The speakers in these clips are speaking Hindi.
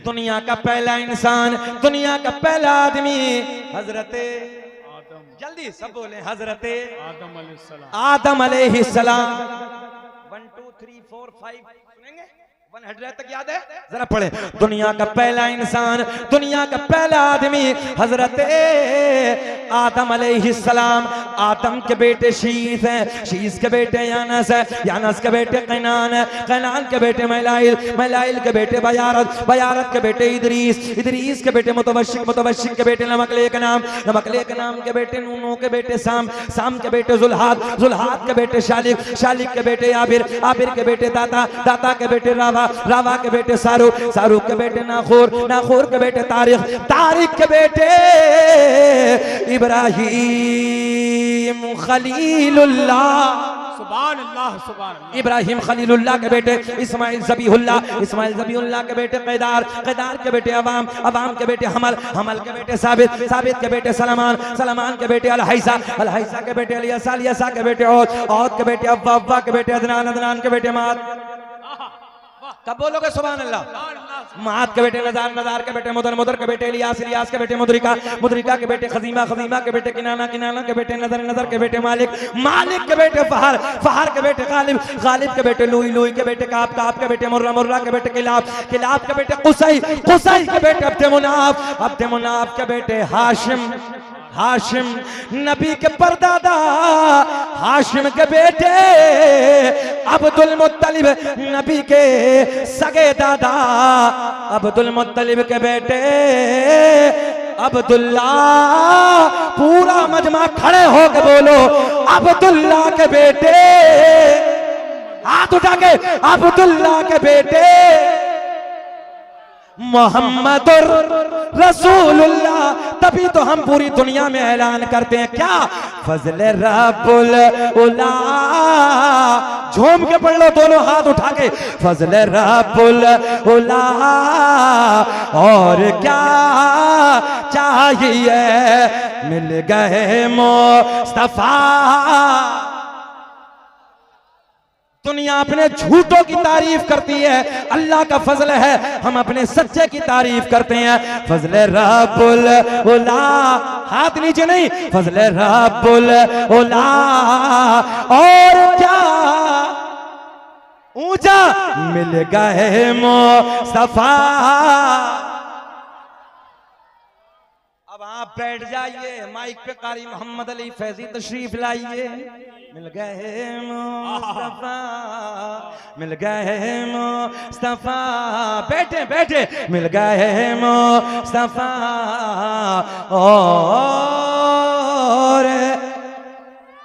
दुनिया का पहला इंसान, दुनिया का पहला आदमी हजरते आदम। जल्दी सब बोले हजरते आदम अलैहिस्सलाम। 1 2 3 4 5 सुनेंगे 100 तक याद है? जरा पढ़े। दुनिया का पहला इंसान, दुनिया का पहला आदमी हजरत आदम अलैहिस्सलाम। आदम के बेटे शीस हैं, शीस के बेटे यानस है, यानस के बेटे कैनान है, कैनान के बेटे मैलाइल, मैलाइल के बेटे बयारत, बयारत के बेटे इदरीस, इदरीस के बेटे मुतवशिक, मुतवशिक के बेटे नमकलेक नाम, नमकलेक नाम के बेटे नूनो के बेटे साम, साम के बेटे जुल्हाद, जुल्हाद के बेटे शालिक, शालिक के बेटे आबिर, आबिर के बेटे दाता, दाता के बेटे रावा, रावा के बेटे सारूक, सारूक के बेटे नाखूर, नाखूर के बेटे तारिक, तारिक के बेटे इब्राहिम खलीलुल्लाह। सुभान अल्लाह, सुभान अल्लाह। इब्राहिम खलीलुल्लाह के बेटे इस्माइल ज़बीहुल्लाह, इस्माइल ज़बीहुल्लाह के बेटे कैदार, कैदार के बेटे अवाम, अवाम के बेटे हमल, हमल के बेटे साबित, साबित के बेटे सलमान, सलमान के बेटे अलहैसा, अलहैसा के बेटे अलियसा, अलियसा के बेटे औद, औद के बेटे अव्वा, अव्वा के बेटे अदनान, अदनान के बेटे माद। कब बोलोगे सुभान अल्लाह? माद के बेटे नजार, नजार के बेटे मुदर, मुदर के बेटे इलियास, इलियास के बेटे मुदरिका, मुदरिका के बेटे खजीमा, खजीमा के बेटे किनाना, किनाना के बेटे नजर, नजर के बेटे मालिक, मालिक के बेटे फहर, फहर के बेटे गालिब, गालिब के बेटे लुई, लुई के बेटे काब, काब के बेटे मुर्रा, मुर्रा के बेटे किलाब, किलाब के बेटे कुसई, कुसई के बेटे अब्दे मुनाफ, अब्दे मुनाफ के बेटे हाशिम, हाशिम नबी के परदादा, हाशिम के बेटे अब्दुल मुत्तलिब, नबी के सगे दादा अब्दुल मुत्तलिब के बेटे अब्दुल्ला। पूरा मजमा खड़े हो के बोलो अब्दुल्ला के बेटे, हाथ उठा के अब्दुल्ला के बेटे मोहम्मदुर रसूलुल्लाह। तभी तो हम पूरी दुनिया में ऐलान करते हैं क्या? फजल रब्बुल उला। झूम के पढ़ लो दोनों हाथ उठा के, फजल रब्बुल उला। और क्या चाहिए, मिल गए मुस्तफा। दुनिया अपने झूठों की तारीफ करती है, अल्लाह का फजल है हम अपने सच्चे की तारीफ करते हैं। फजल रब्बुल उला, हाथ नीचे नहीं, फजल रब्बुल उला। और क्या ऊंचा, मिल गए मुस्तफा। अब आप बैठ जाइए, माइक पे कारी मोहम्मद अली फैजी तशरीफ लाइए। मिल गए मुस्तफा, मिल गए मुस्तफा। बैठे बैठे, मिल गए मुस्तफा। और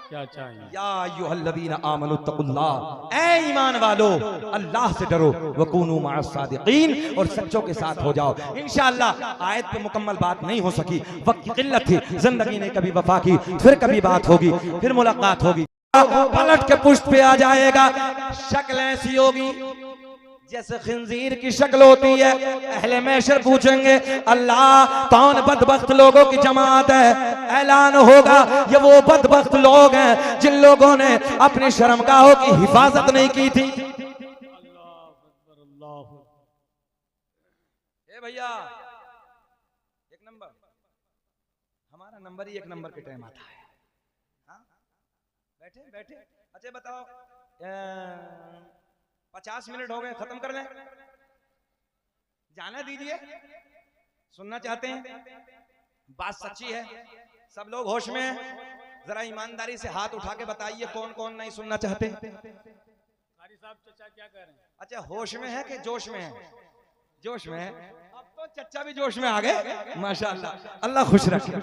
क्या चाहिए? या अय्युहल्लज़ीना आमनु तक़ुल्लाह, ऐ ईमान वालो अल्लाह से डरो, वकूनू मअस सादिक़ीन, और सच्चों के साथ हो जाओ। इंशाअल्लाह आयत पे मुकम्मल बात नहीं हो सकी, वक्त की किल्लत थी, जिंदगी ने कभी वफा की, फिर कभी बात होगी, फिर मुलाकात होगी। पलट के पुष्ट पे आ जाएगा, शक्ल ऐसी होगी जैसे खिंजीर की शक्ल होती है। अहले महशर पूछेंगे अल्लाह कौन बदबख्त लोगों की जमात है? ऐलान होगा ये वो बदबख्त लोग हैं जिन लोगों ने अपनी शर्मगाहों की हिफाजत नहीं की थी। ए भैया, एक नंबर, हमारा नंबर ही एक नंबर के टाइम आता है। हाँ? बैठे बैठे, अच्छा बताओ 50 मिनट हो गए, खत्म कर लें? जाने दीजिए, सुनना चाहते हैं? बात सच्ची है, सब लोग होश में हैं? जरा ईमानदारी से हाथ उठा के बताइए कौन कौन नहीं सुनना चाहते? कारी साहब चचा क्या कह रहे हैं? अच्छा, होश में है कि जोश में है? जोश में है। अब तो चचा भी जोश में आ गए, माशाअल्लाह, अल्लाह खुश रखे।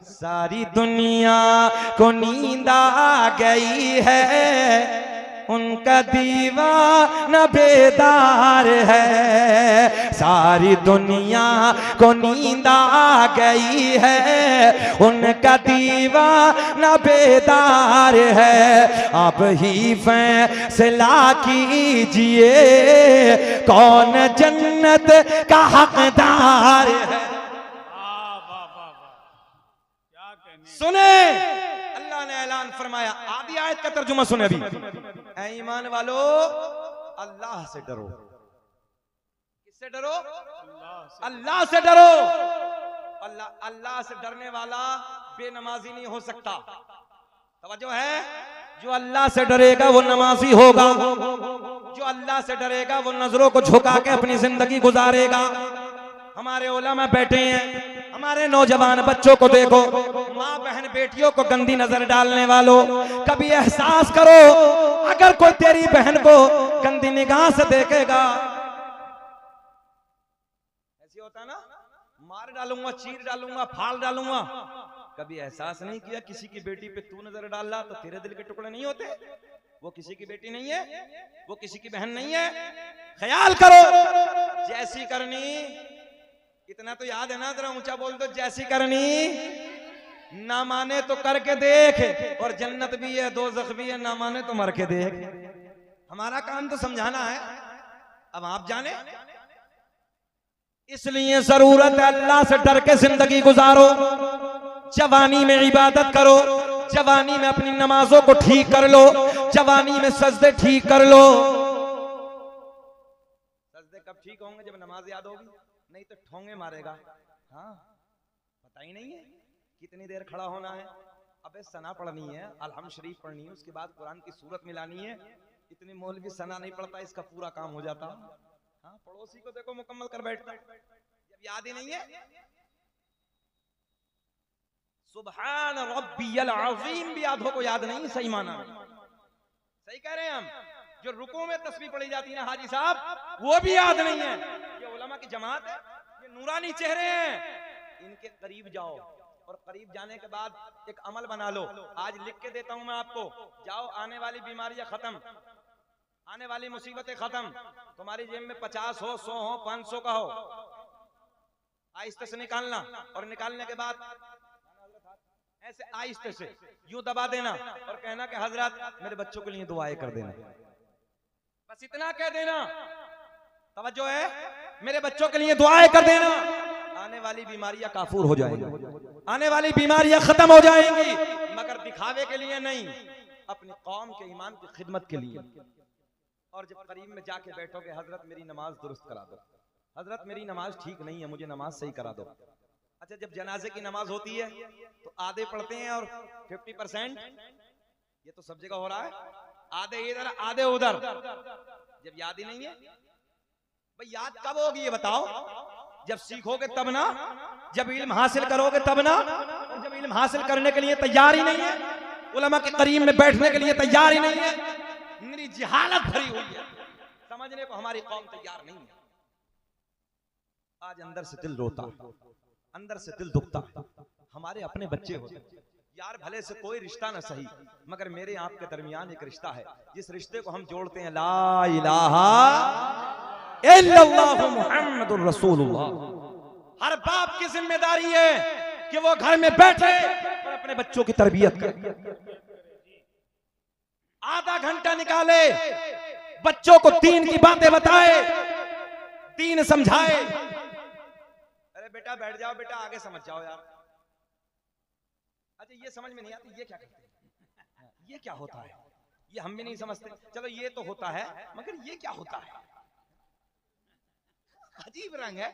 सारी दुनिया को नींद आ गई है, उनका दीवाना बेदार है। सारी दुनिया को नींद आ गई है, उनका दीवाना बेदार है। आप ही फैसला कीजिए कौन जन्नत का हकदार है। क्या कहने? सुने, अल्लाह ने ऐलान फरमाया, आधी आयत का तर्जुमा सुने अभी। ऐ ईमान वालो अल्लाह से डरो। किससे डरो? अल्लाह से। अल्लाह से डरो। अल्लाह से डरने वाला बेनमाजी नहीं हो सकता। तवज्जो है? जो अल्लाह से डरेगा वो नमाजी होगा। जो अल्लाह से डरेगा वो नजरों को झुका के अपनी जिंदगी गुजारेगा। हमारे उलमा बैठे हैं, हमारे नौजवान बच्चों को देखो, माँ बहन बेटियों को गंदी नजर डालने वालों, कभी एहसास करो अगर कोई तेरी बहन को गंदी निगाह से देखेगा, ऐसे होता ना, मार डालूंगा, चीर डालूंगा, फाड़ डालूंगा। कभी एहसास नहीं किया किसी की बेटी पे तू नजर डाल रहा तो तेरे दिल के टुकड़े नहीं होते? वो किसी की बेटी नहीं है, वो किसी की बहन नहीं है। ख्याल करो, जैसी करनी, इतना तो याद है ना, जरा ऊंचा बोल दो, जैसी करनी। ना माने तो करके देख, और जन्नत भी है दोज़ख भी है, ना माने तो मर के देख। हमारा काम तो समझाना है, अब आप जाने। इसलिए जरूरत है अल्लाह से डर के जिंदगी गुजारो। जवानी में इबादत करो, जवानी में अपनी नमाजों को ठीक कर लो, जवानी में सजदे ठीक कर लो। सजदे कब ठीक होंगे? जब नमाज याद होगी, नहीं तो ठोंगे मारेगा। हाँ, पता ही नहीं है कितनी देर खड़ा होना है। अबे सना पढ़नी है, अलहम शरीफ पढ़नी है, उसके बाद कुरान की सूरत मिलानी है। इतनी मौलवी सना नहीं पढ़ता, इसका पूरा काम हो जाता। हाँ, पड़ोसी को देखो मुकम्मल कर बैठता, जब याद ही नहीं है। सुभान रब्बियल अज़ीम भी याद हो को याद नहीं, सही माना, सही कह रहे हैं हम। जो रुकू में तस्बीह पढ़ी जाती है ना हाजी साहब, वो भी याद नहीं है। ये उलमा की जमात है, ये नूरानी चेहरे हैं, इनके करीब जाओ, और करीब जाने के बाद एक अमल बना लो। आज लिख के देता हूं मैं आपको, जाओ, आने वाली बीमारियां खत्म, आने वाली मुसीबतें खत्म। तुम्हारी जेब में 50 हो, 100 हो, 500 का हो, आहिस्ते से निकालना, और निकालने के बाद ऐसे आहिस्ते से यूं दबा देना और कहना कि हजरत मेरे बच्चों के लिए दुआएं कर देना। बस इतना कह देना, तवज्जो है, मेरे बच्चों के लिए दुआएं कर देना। आने वाली बीमारियां काफूर हो जाएंगी, आने वाली बीमारियां खत्म हो जाएंगी, मगर दिखावे के लिए नहीं, अपनी कौम के ईमान की खिदमत के लिए। और जब करीब में जाके बैठोगे, हजरत मेरी नमाज दुरुस्त करा दो, हजरत मेरी नमाज ठीक नहीं है, मुझे नमाज सही करा दो। अच्छा, जब जनाजे की नमाज होती है तो आधे पढ़ते हैं और 50%, ये तो सब जगह हो रहा है, आधे इधर आधे उधर, जब याद ही नहीं है। भाई याद कब होगी ये बताओ? जब सीखोगे तब ना, जब इल्म हासिल करोगे तब ना। और जब इल्म हासिल करने के लिए तैयार ही नहीं है, उलमा के करीब में बैठने के लिए तैयार ही नहीं है, मेरी जहालत भरी हुई है, समझने को हमारी कौम तैयार नहीं है। आज अंदर से दिल रोता, अंदर से दिल दुखता। हमारे अपने बच्चे होते यार, भले से कोई रिश्ता ना सही, मगर मेरे आपके दरमियान एक रिश्ता है, जिस रिश्ते को हम जोड़ते हैं ला इलाहा इल्लल्लाह मुहम्मदुर रसूलुल्लाह। हर बाप की जिम्मेदारी है कि वो घर में बैठे और अपने बच्चों की तरबियत करे, आधा घंटा निकाले, बच्चों को दीन की बातें बताए, दीन समझाए। अरे बेटा बैठ जाओ, बेटा आगे समझ जाओ यार। अच्छा, ये समझ में नहीं आती, ये क्या करते हैं, ये क्या होता है, ये हम भी नहीं समझते। चलो ये तो होता है, मगर ये क्या होता है? अजीब रंग है,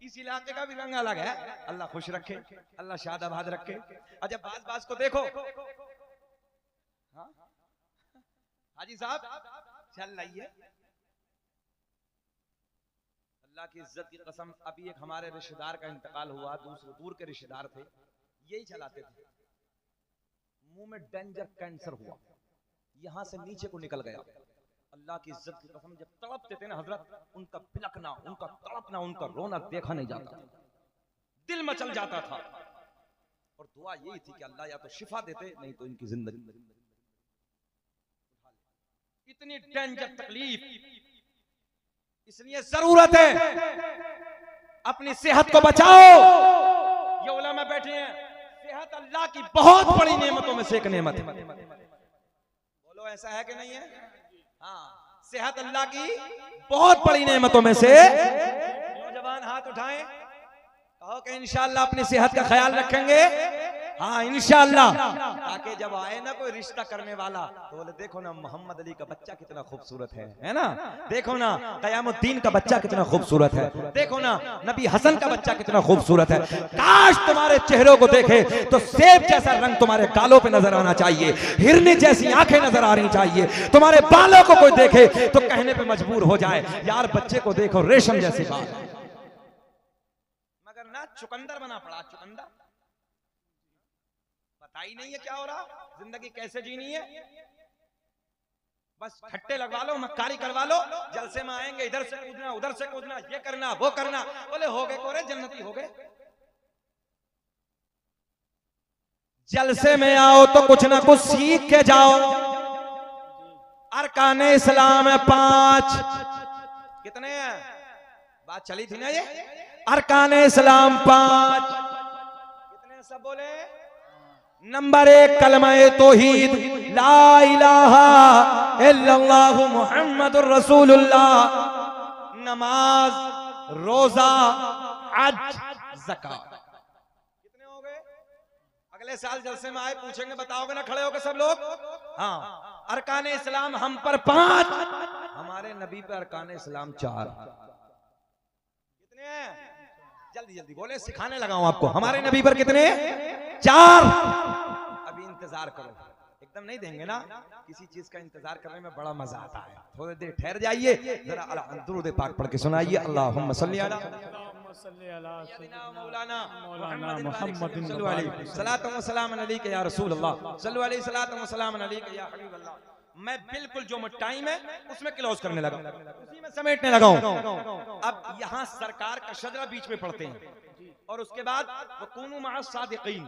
इस इलाके का भी रंग अलग है। अल्लाह खुश रखे, अल्लाह शाद आबाद रखे। अच्छा, बात को देखो, हाँ हाजी साहब चल रही है, अल्लाह की इज्जत की कसम। अभी एक हमारे रिश्तेदार का इंतकाल हुआ, दूसरे दूर के रिश्तेदार थे, यही चलाते थे, मुंह में डेंजर कैंसर हुआ, यहां से नीचे को निकल गया। अल्लाह की इज्जत की कसम, जब तड़पते थे ना हजरत, उनका बिलकना, उनका तड़पना, उनका रोना देखा नहीं जाता, दिल मचल जाता था। और दुआ यही थी कि अल्लाह या तो शिफा देते, नहीं तो इनकी जिंदगी। इतनी डेंजर तकलीफ, इसलिए जरूरत है अपनी सेहत को बचाओ। ये उलमा बैठे हैं, सेहत अल्लाह की बहुत बड़ी नेमतों में से एक नेमत है। बोलो ऐसा है कि नहीं है? हाँ, सेहत अल्लाह की बहुत बड़ी नेमतों में से। नौजवान हाथ उठाएं, कहो कि इंशाअल्लाह अपनी सेहत का ख्याल रखेंगे। हाँ इंशाअल्लाह, ताकि जब आए ना कोई रिश्ता करने वाला तो बोले देखो ना मोहम्मद अली का बच्चा कितना खूबसूरत है ना, देखो ना कयामुद्दीन का बच्चा कितना खूबसूरत है, देखो ना नबी हसन का बच्चा कितना खूबसूरत है। काश तुम्हारे चेहरों को देखे तो सेब जैसा रंग तुम्हारे गालों पे नजर आना चाहिए, हिरनी जैसी आंखें नजर आनी चाहिए, तुम्हारे बालों को कोई देखे तो कहने पे मजबूर हो जाए यार बच्चे को देखो रेशम जैसी बाल, मगर ना चुकंदर बना पड़ा। चुकंदर पता ही नहीं है क्या हो रहा, जिंदगी कैसे जीनी है, बस खट्टे लगवा लो, मक्कारी करवा लो, जलसे में आएंगे इधर से कूदना उधर से कूदना, ये करना वो करना, बोले हो गए कोरे जन्नती हो गए। जलसे में आओ तो कुछ ना कुछ सीख के जाओ। अरकान इस्लाम है 5, कितने हैं बात चली थी ना ये, अरकान इस्लाम 5 कितने सब बोले। नंबर 1 कलमा-ए तौहीद ला इलाहा इल्लल्लाहु मुहम्मदुर रसूलुल्लाह, नमाज रोजा हज ज़कात। कितने हो गए? अगले साल जलसे में आए पूछेंगे बताओगे ना खड़े होकर सब लोग। हाँ अरकान इस्लाम हम पर 5, हमारे नबी पर अरकान इस्लाम 4। कितने हैं जल्दी जल्दी बोले, सिखाने लगा हूं आपको। हमारे नबी पर कितने? 4। अभी इंतजार करो, एकदम नहीं देंगे ना, किसी चीज का इंतजार करने में बड़ा मजा आता है। थोड़ी देर ठहर जाइए, जरा दुरूद पाक पढ़ के सुनाइए। अल्लाहुम्मा सल्ली अला मौलाना मुहम्मद सल्लल्लाहु अलैहि या रसूल अल्लाह सल्लल्लाहु अलैहि वसल्लम या हबीब अल्लाह। मैं बिल्कुल जो टाइम है उसमें क्लोज करने लगा, उसी में समेटने लगा हूं। अब यहाँ सरकार का शजरा बीच में पढ़ते हैं और उसके बाद वकूनु मअ सादिकीन,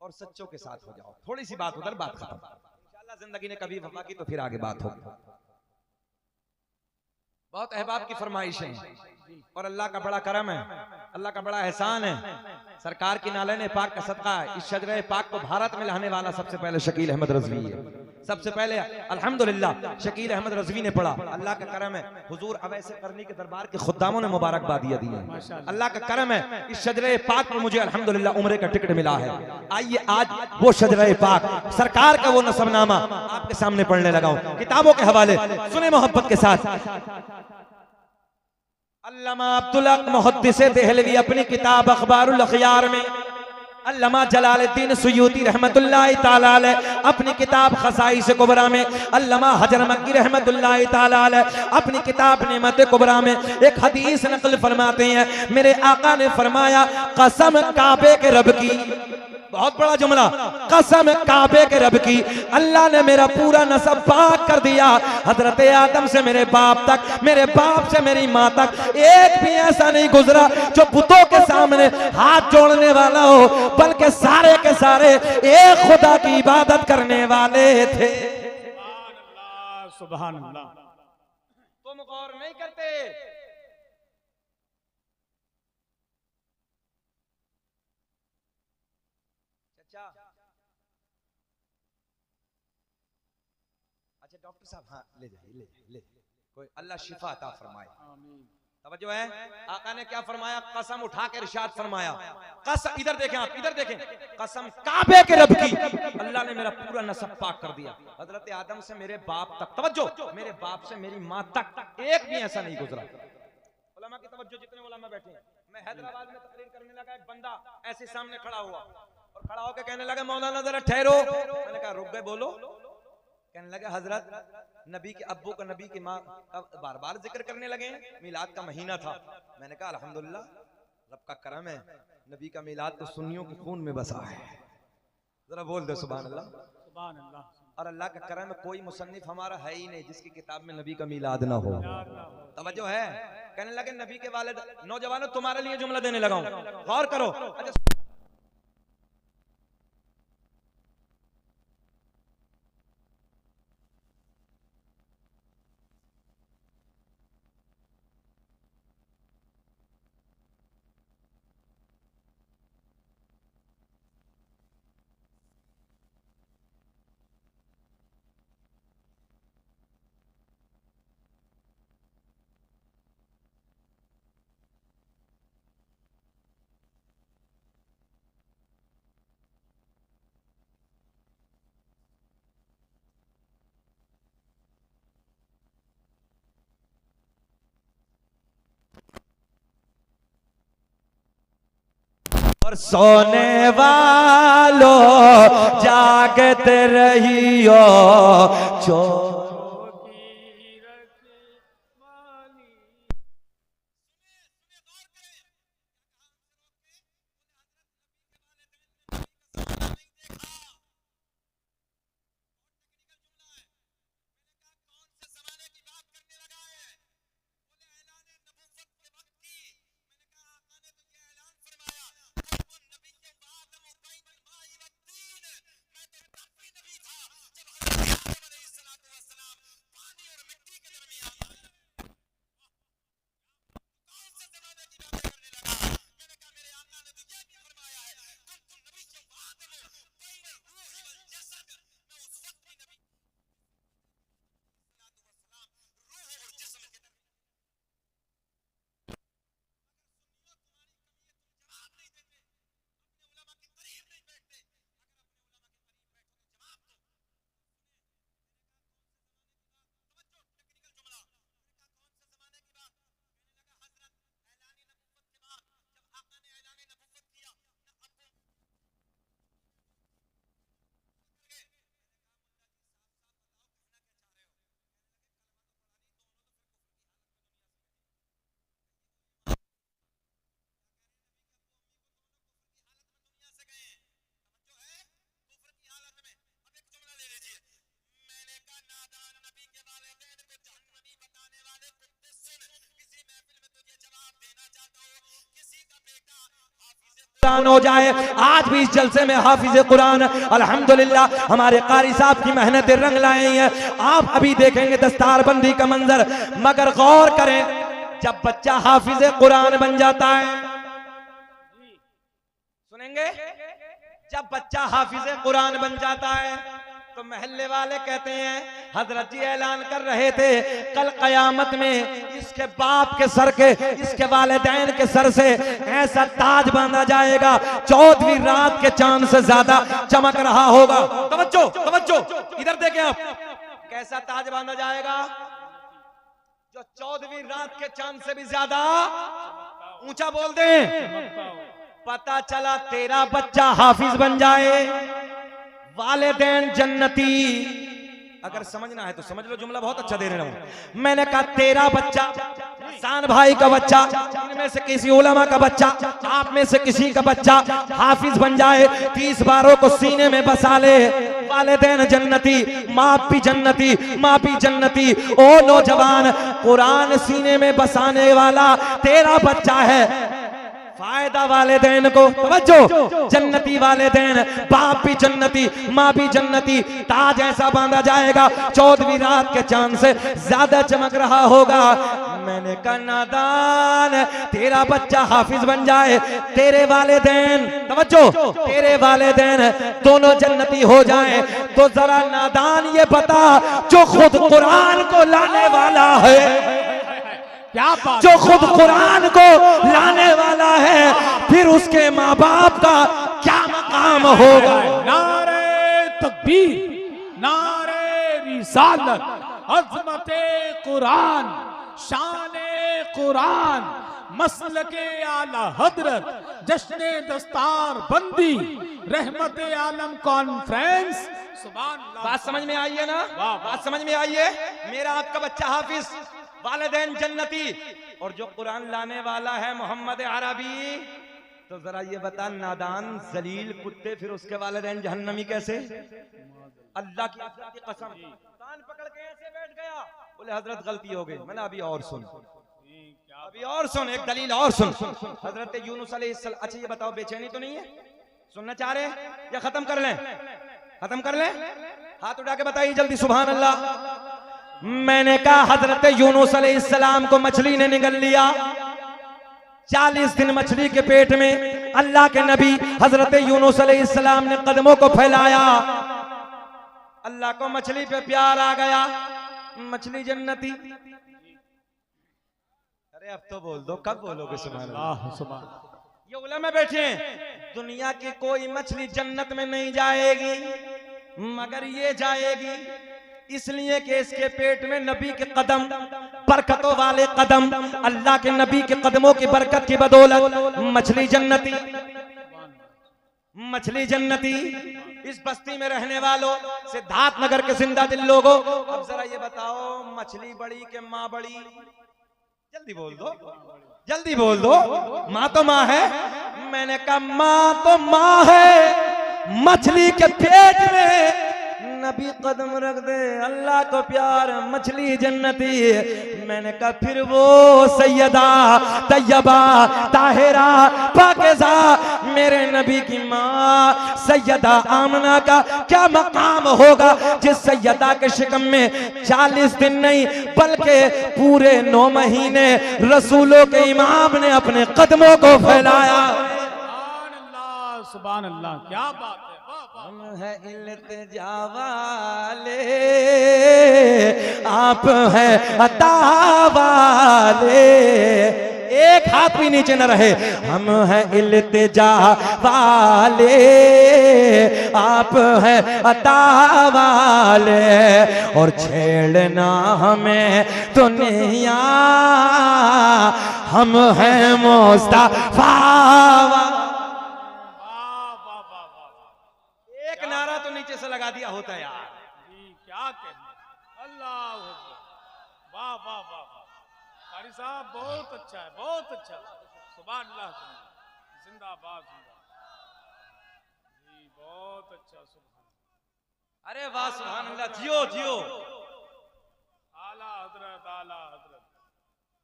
और सच्चों के साथ हो जाओ। थोड़ी सी बात उधर, बात खत्म। इंशाअल्लाह जिंदगी ने कभी वफा की तो फिर आगे बात होगी। बहुत अहबाब की फरमाइशें और अल्लाह का बड़ा करम है, अल्लाह का बड़ा एहसान है। सरकार की नाले पाक का सदका है, इस शजरे पाक को भारत में लाने वाला सबसे पहले शकील अहमद रजवी है। सबसे पहले अल्हम्दुलिल्लाह शकील अहमद रजवी ने पढ़ा। अल्लाह का करम है, हुजूर अवैसे करनी के दरबार के खुद्दामों ने मुबारकबादियां दी है। अल्लाह का करम है, इस शजरे पाक पर मुझे अल्हम्दुलिल्लाह उम्रे का टिकट मिला है। आइए आज वो शजरे पाक, सरकार का वो नसबनामा आपके सामने पढ़ने लगा हूं किताबों के हवाले, सुने मोहब्बत के साथ। अल्लामा अब्दुल हक मुहद्दिसे देहलवी अपनी किताब अखबारुल अखयार में, अल्लामा जलालुद्दीन सुयूती रहमतुल्लाहि ताला अलैह अपनी किताब खसाइस कुबरा में, अल्लामा हजर मक्की रहमतुल्लाहि ताला अलैह अपनी किताब नेमत कुबरा में एक हदीस नकल फरमाते हैं। मेरे आका ने फरमाया कसम काबे के रब की, बहुत बड़ा जुमला, कसम काबे के रब की, अल्लाह ने मेरा पूरा नसब पाक कर दिया। हजरत आदम से मेरे बाप तक, मेरे बाप से मेरी माँ तक, एक भी ऐसा नहीं गुजरा जो बुतों के सामने हाथ जोड़ने वाला हो, बल्कि सारे के सारे एक खुदा की इबादत करने वाले थे। सुभान अल्लाह। तुम गौर नहीं करते, अच्छा डॉक्टर साहब, हाँ ले जाइए, ले कोई अल्लाह शिफा अता फरमाए। तवज्जो है, आका ने क्या फरमाया, कसम उठा के इरशाद फरमाया, कसम, इधर देखें आप, इधर देखें, कसम काबे के रब की, अल्लाह ने मेरा पूरा नसब पाक कर दिया। हजरत आदम से मेरे बाप तक, तवज्जो, मेरे बाप से मेरी माँ तक एक भी ऐसा नहीं गुजरा। उलमा की तवज्जो, जितने उलमा बैठे हैं, मैं हैदराबाद में तकरीर करने लगा, एक बंदा ऐसे सामने खड़ा हुआ और खड़ा होकर कहने लगा मौलाना जरा ठहरो। मैंने कहा रुक गए, बोलो। कहने लगा हजरत नबी के अब्बू का, नबी की माँ का बार बार जिक्र करने लगे, मिलाद का महीना था। मैंने कहा अल्हम्दुलिल्लाह रब का करम है, नबी का मिलाद तो सुन्नियों के खून में बसा है। जरा बोल दो सुभान अल्लाह। सुभान अल्लाह। और अल्लाह का करम है, कोई मुसन्निफ हमारा है ही नहीं जिसकी किताब में नबी का मिलाद ना हो। तवज्जो है, कहने लगे नबी के वालिद, नौजवानों तुम्हारे लिए जुमला देने लगा हूं, गौर करो। अच्छा और सोने वालों जागते रहियो हो जाए। आज भी इस जलसे में हाफिज कुरान अल्हम्दुलिल्लाह हमारे कारी साहब की मेहनतें रंग लाई हैं। आप अभी देखेंगे दस्तारबंदी का मंजर, मगर गौर करें जब बच्चा हाफिज कुरान बन जाता है, सुनेंगे, जब बच्चा हाफिज कुरान बन जाता है तो महल्ले वाले कहते हैं हजरत जी ऐलान कर रहे थे कल कयामत में इसके बाप के सर के, इसके वालिदैन के सर से ऐसा ताज बांधा जाएगा 14वीं रात के चांद से ज्यादा चमक रहा होगा। तवज्जो तवज्जो, इधर देखें आप, कैसा ताज बांधा जाएगा जो 14वीं रात के चांद से भी ज्यादा ऊंचा। बोल दें, पता चला तेरा बच्चा हाफिज बन जाए, वालिदैन जन्नती। अगर समझना है तो समझ लो, जुमला बहुत अच्छा दे रहा हूं। मैंने कहा तेरा बच्चा, सान भाई का बच्चा, इनमें से किसी उलमा का बच्चा, आप में से किसी का बच्चा हाफिज बन जाए, 30 बारों को सीने में बसा ले, वालिदैन जन्नती, माँ भी जन्नती, माँ भी जन्नती। ओ नौजवान, कुरान सीने में बसाने वाला तेरा बच्चा है, फायदा वालिदैन को, तवज्जो, जन्नती वालिदैन, बाप भी जन्नती, माँ भी जन्नती। ताज ऐसा बांधा जाएगा 14वीं रात के चांद से ज्यादा चमक रहा होगा। मैंने कहा नादान, तेरा बच्चा हाफिज बन जाए, तेरे वालिदैन, तवज्जो, तेरे वालिदैन दोनों जन्नती हो जाए, तो जरा नादान ये बता जो खुद कुरान को लाने वाला है, क्या बात, जो खुद कुरान को लाने वाला है, फिर उसके माँ बाप का क्या मकाम होगा। नारे तकबीर, नारे रिसालत, अज़मते कुरान, शाने कुरान, मसलके आला हजरत, जश्ने दस्तार बंदी, रहमते आलम कॉन्फ्रेंस। सुभान अल्लाह। बात समझ में आई है ना? बात समझ में आई है? मेरा आपका बच्चा हाफिज, वालिदैन जन्नती, और जो कुरान लाने वाला है मोहम्मद अरबी, तो जरा ये बता नादान जलील कुत्ते, फिर उसके वालिदैन जहन्नमी कैसे? अल्लाह की कसम, कान पकड़ के ऐसे बैठ गया, बोले हजरत गलती हो गई। मैंने अभी और सुन, अभी और सुन, एक दलील और सुन। हजरत यूनुस अलैहिस्सलाम, अच्छा ये बताओ बेचैनी तो नहीं है? सुनना चाह रहे या खत्म कर लें? खत्म कर लें? हाथ उठा के बताइए जल्दी, सुभान अल्लाह। मैंने कहा हजरत यूनुस अलैहिस्सलाम को मछली ने निगल लिया, 40 दिन मछली के पेट में। अल्लाह के नबी हजरत यूनुस अलैहिस्सलाम ने कदमों को फैलाया, अल्लाह को मछली पे प्यार आ गया, मछली जन्नती। अरे अब तो बोल दो, कब बोलोगे सुभान अल्लाह? सुभान। ये उलमा बैठे हैं, दुनिया की कोई मछली जन्नत में नहीं जाएगी मगर ये जाएगी, इसलिए कि इसके पेट में नबी के कदम, बरकतों वाले कदम, अल्लाह के नबी के कदमों की बरकत की बदौलत मछली जन्नती। मछली जन्नती, इस बस्ती में रहने वालों, सिद्धार्थ नगर के जिंदा दिल लोगों, अब जरा ये बताओ मछली बड़ी के माँ बड़ी? जल्दी बोल दो, जल्दी बोल दो। माँ तो माँ है। मैंने कहा माँ तो माँ है, मछली के पेट में नबी कदम रख दे, अल्लाह को प्यार, मछली जन्नती। मैंने कहा फिर वो सैयदा तैयबा ताहिरा पाकीज़ा मेरे नबी की माँ सैयदा आमना का क्या मकाम होगा, जिस सैयदा के शिकम में 40 दिन नहीं बल्कि पूरे 9 महीने रसूलों के इमाम ने अपने कदमों को फैलाया। सुभान अल्लाह, क्या बात है। हम है इल्तिजा वाले, आप है अता वाले, एक हाथ भी नीचे न रहे। हम है इल्तिजा वाले, आप है अता वाले, और छेड़ना हमें दुनिया, हम है मुस्तफा। एक नारा तो नीचे से लगा दिया होता यार। क्या कहने, अल्लाह अकबर, वाह वाह वाह वाह। कारी साहब बहुत अच्छा है, बहुत अच्छा। सुभान अल्लाह, जिंदाबाद जी, बहुत अच्छा। सुभान, अरे वाह सुभान अल्लाह, जियो जियो। आला हजरत, आला हजरत,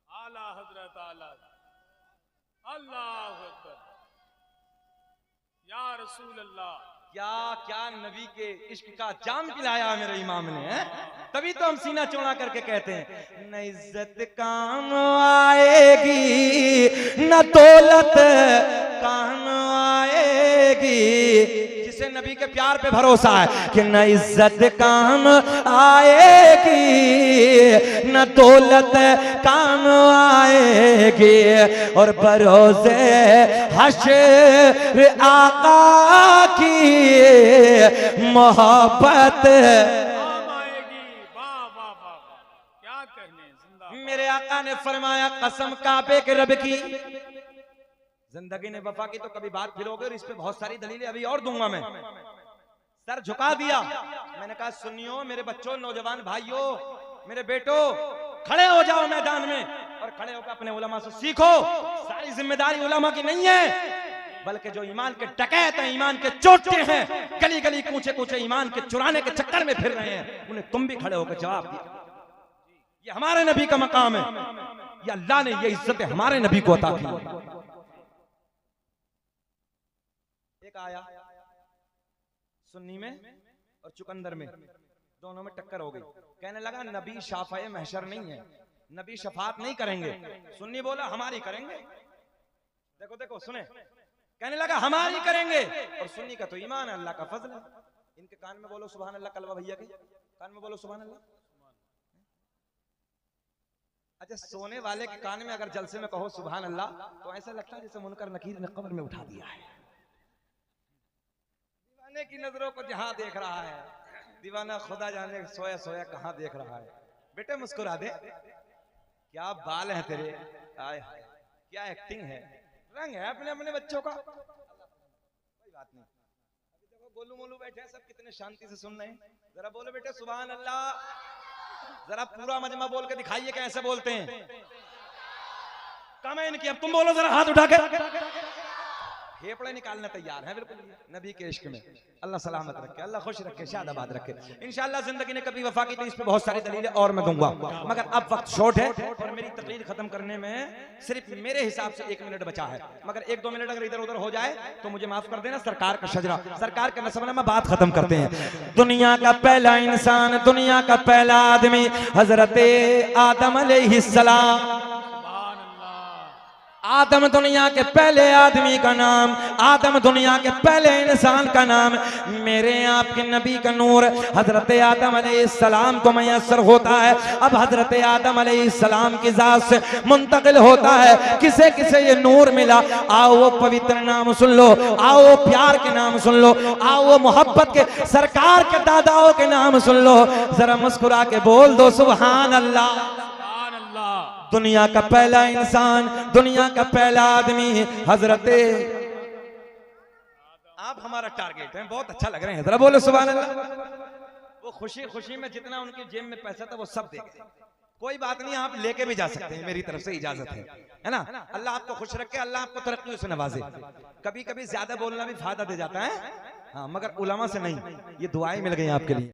आला हजरत, आला, अल्लाह अकबर, या रसूल अल्लाह। क्या क्या नबी के इश्क का जाम पिलाया मेरे इमाम ने, है? तभी तो हम सीना चौड़ा करके कहते हैं न इज्जत काम आएगी, न दौलत काम आएगी। जिसे नबी के प्यार पे भरोसा है कि न इज्जत काम आएगी, न दौलत काम आएगी, और भरोसे हश्र आका की मोहब्बत आएगी। वाह वाह वाह, क्या कहने, जिंदा। मेरे आका ने फरमाया कसम काबे के रब की, जिंदगी ने वफा की तो कभी बात फिरोगे, और इस पे बहुत सारी दलीलें अभी और दूंगा मैं। सर झुका दिया। मैंने कहा सुनियो मेरे बच्चों, नौजवान भाइयों, मेरे बेटो, खड़े हो जाओ मैदान में और खड़े होकर अपने उलमा से सीखो। सारी जिम्मेदारी उलमा की नहीं है, बल्कि जो ईमान के डकैत हैं, ईमान के चोटे हैं, गली गली कूचे कूचे ईमान के चुराने के चक्कर में फिर रहे हैं, उन्हें तुम भी खड़े होकर जवाब दिया। ये हमारे नबी का मकाम है, ये अल्लाह ने ये इज्जत हमारे नबी को अता की। एक आया सुन्नी में और चुकंदर में, दोनों में टक्कर हो गई। कहने लगा नबी शाफाए महशर नहीं है, नबी शफात नहीं करेंगे। सुन्नी बोला हमारी करेंगे। देखो देखो सुने, कहने लगा हमारी करेंगे, और सुन्नी का तो ईमान है, अल्लाह का फजल है। इनके कान में बोलो सुभान अल्लाह, कलवा भैया के कान में बोलो सुभान अल्लाह। अच्छा, सोने वाले के कान में अगर जलसे में कहो सुभान अल्लाह तो ऐसा लगता है जैसे मुनकर नकीर ने कब्र में उठा दिया है। दीवाने की नजरों को जहां देख रहा है, दीवाना खुदा जाने सोया सोया कहां देख रहा है। बेटे मुस्कुरा दे, क्या बाल है तेरे, आए क्या एक्टिंग है, रंग है अपने अपने बच्चों का। कोई बात नहीं, अभी देखो गोलू मोलू बैठे हैं, सब कितने शांति से सुन रहे हैं। जरा बोलो बेटे सुभान अल्लाह, जरा पूरा मजमा बोल के दिखाइए कैसे बोलते हैं। कम है इनकी, अब तुम बोलो जरा हाथ उठा के। फेफड़े निकालने तैयार है बिल्कुल नबी के इश्क में। अल्लाह सलामत रखे, अल्लाह खुश रखे, शादाबाद रखे। इंशाअल्लाह जिंदगी ने कभी वफा की तो इस पे बहुत सारी दलीलें और मैं दूंगा, मगर अब वक्त शॉर्ट है और मेरी तकरीर खत्म करने में सिर्फ मेरे हिसाब से 1 मिनट बचा है। मगर 1-2 मिनट अगर इधर उधर हो जाए तो मुझे माफ कर देना। सरकार का शजरा, सरकार का नसबनामा, बात खत्म करते हैं। दुनिया का पहला इंसान, दुनिया का पहला आदमी हजरत आदम अलैहिस्सलाम। आदम दुनिया के पहले आदमी का नाम, आदम दुनिया के पहले इंसान का नाम। मेरे आपके नबी का नूर हजरत आदम अलैहिस्सलाम को मैसर होता है। अब हजरत आदम अलैहिस्सलाम की जात से मुंतकिल होता है। किसे किसे ये नूर मिला? आओ वो पवित्र नाम सुन लो, आओ वो प्यार के नाम सुन लो, आओ वो मोहब्बत के सरकार के दादाओं के नाम सुन लो। जरा मुस्कुरा के बोल दो सुभान अल्लाह। दुनिया का पहला इंसान, दुनिया का पहला आदमी हजरत आप हमारा टारगेट हैं, बहुत अच्छा लग रहे हैं, जरा बोलो सुभान अल्लाह। वो खुशी खुशी में जितना उनकी जेब में पैसा था वो सब दे गए। कोई बात नहीं, आप लेके भी जा सकते हैं, मेरी तरफ से इजाजत है ना। अल्लाह आपको खुश रखे, अल्लाह आपको तरक्की से नवाजे। कभी कभी ज्यादा बोलना भी फायदा दे जाता है, हाँ, मगर उलमा से नहीं। ये दुआएं मिल गई आपके लिए।